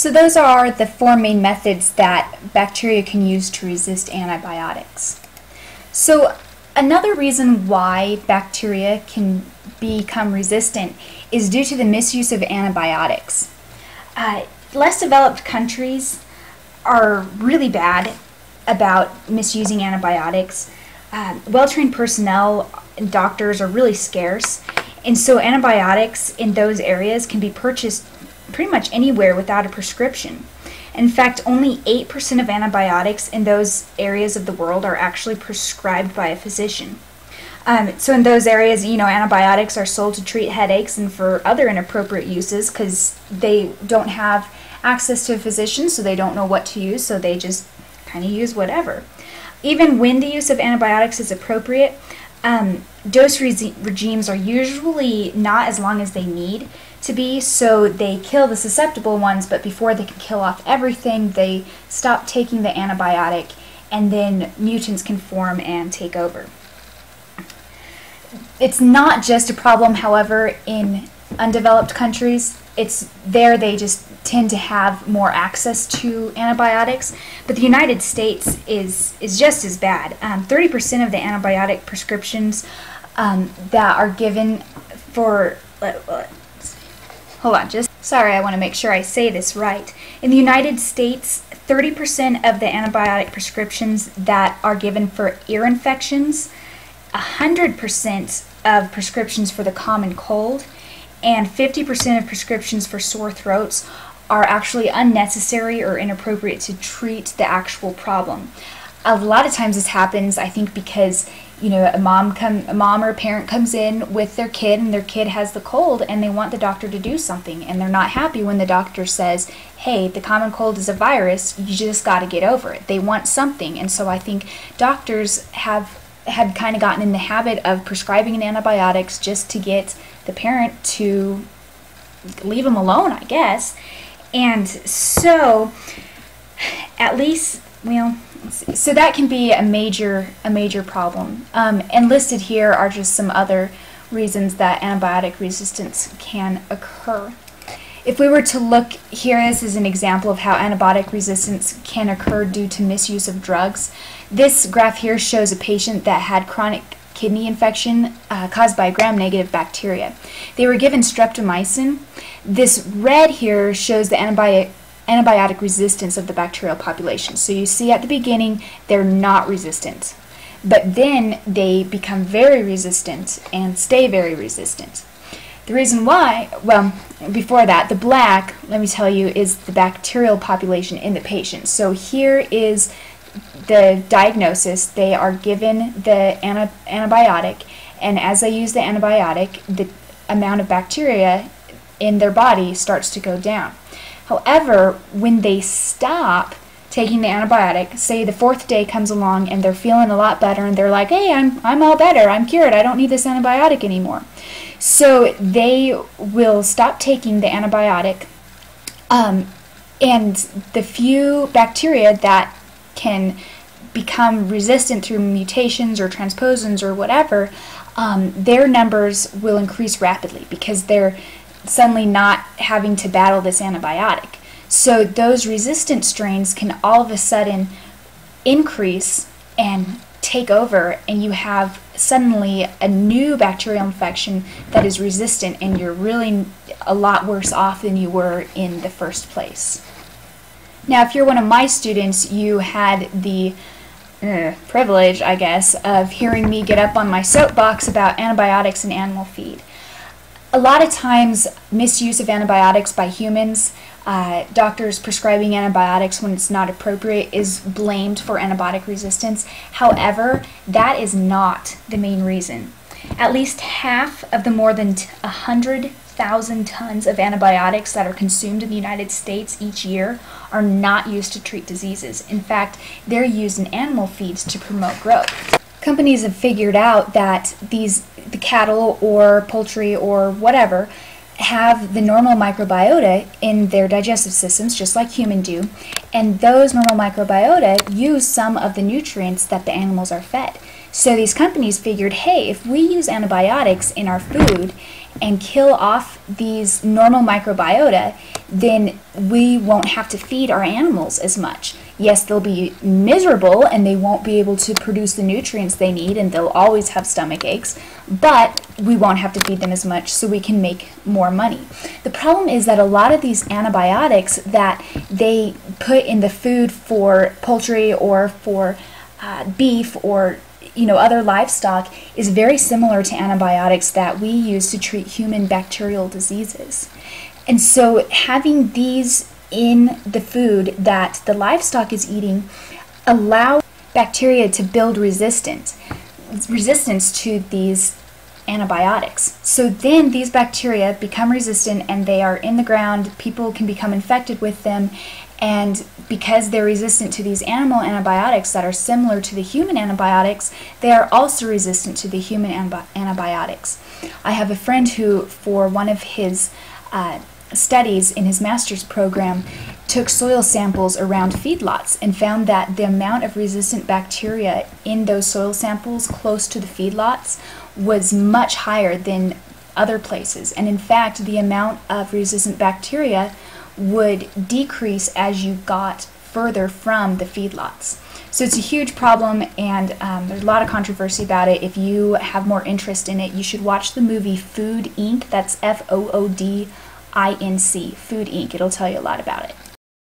So those are the four main methods that bacteria can use to resist antibiotics. So another reason why bacteria can become resistant is due to the misuse of antibiotics. Less developed countries are really bad about misusing antibiotics. Well-trained personnel and doctors are really scarce, and so antibiotics in those areas can be purchased pretty much anywhere without a prescription. In fact, only 8% of antibiotics in those areas of the world are actually prescribed by a physician. So in those areas, antibiotics are sold to treat headaches and for other inappropriate uses because they don't have access to a physician, so they don't know what to use, so they just kind of use whatever. Even when the use of antibiotics is appropriate, dose regimes are usually not as long as they need to be, so they kill the susceptible ones, but before they can kill off everything, they stop taking the antibiotic, and then mutants can form and take over. It's not just a problem, however, in undeveloped countries. It's there they just tend to have more access to antibiotics, but the United States is just as bad. 30% of the antibiotic prescriptions that are given for, sorry, I want to make sure I say this right. In the United States, 30% of the antibiotic prescriptions that are given for ear infections, 100% of prescriptions for the common cold, and 50% of prescriptions for sore throats are actually unnecessary or inappropriate to treat the actual problem. A lot of times this happens, I think, because a mom or a parent comes in with their kid, and their kid has the cold, and they want the doctor to do something, and they're not happy when the doctor says, hey, the common cold is a virus, you just got to get over it. They want something, and so I think doctors had kind of gotten in the habit of prescribing antibiotics just to get the parent to leave them alone, I guess. And so, at least, so that can be a major problem. And listed here are just some other reasons that antibiotic resistance can occur. If we were to look here, this is an example of how antibiotic resistance can occur due to misuse of drugs. This graph here shows a patient that had chronic kidney infection caused by gram-negative bacteria. They were given streptomycin. This red here shows the antibiotic resistance of the bacterial population. So you see at the beginning they're not resistant, but then they become very resistant and stay very resistant. The reason why, well, before that, the black, let me tell you, is the bacterial population in the patient. So here is the diagnosis. They are given the antibiotic, and as they use the antibiotic, the amount of bacteria in their body starts to go down. However, when they stop taking the antibiotic, say the fourth day comes along and they're feeling a lot better and they're like, hey, I'm all better, I'm cured, I don't need this antibiotic anymore. So they will stop taking the antibiotic, and the few bacteria that can become resistant through mutations or transposons or whatever, their numbers will increase rapidly because they're suddenly not having to battle this antibiotic. So those resistant strains can all of a sudden increase and take over, and you have suddenly a new bacterial infection that is resistant, and you're really a lot worse off than you were in the first place. Now, if you're one of my students, you had the privilege, I guess, of hearing me get up on my soapbox about antibiotics and animal feed. A lot of times, misuse of antibiotics by humans, doctors prescribing antibiotics when it's not appropriate, is blamed for antibiotic resistance. However, that is not the main reason. At least half of the more than 100,000 tons of antibiotics that are consumed in the United States each year are not used to treat diseases. In fact, they're used in animal feeds to promote growth. Companies have figured out that the cattle or poultry or whatever have the normal microbiota in their digestive systems, just like humans do, and those normal microbiota use some of the nutrients that the animals are fed. So these companies figured, hey, if we use antibiotics in our food and kill off these normal microbiota, then we won't have to feed our animals as much. Yes, they'll be miserable and they won't be able to produce the nutrients they need, and they'll always have stomach aches, but we won't have to feed them as much, so we can make more money. The problem is that a lot of these antibiotics that they put in the food for poultry or for beef or other livestock is very similar to antibiotics that we use to treat human bacterial diseases. And so having these in the food that the livestock is eating allow bacteria to build resistance to these antibiotics. So then these bacteria become resistant and they are in the ground, people can become infected with them, and because they're resistant to these animal antibiotics that are similar to the human antibiotics, they are also resistant to the human antibiotics. I have a friend who, for one of his studies in his master's program, took soil samples around feedlots and found that the amount of resistant bacteria in those soil samples close to the feedlots was much higher than other places. And in fact, the amount of resistant bacteria would decrease as you got further from the feedlots. So it's a huge problem, and there's a lot of controversy about it. If you have more interest in it, you should watch the movie Food Inc. That's Foodinc, Food Inc. It'll tell you a lot about it.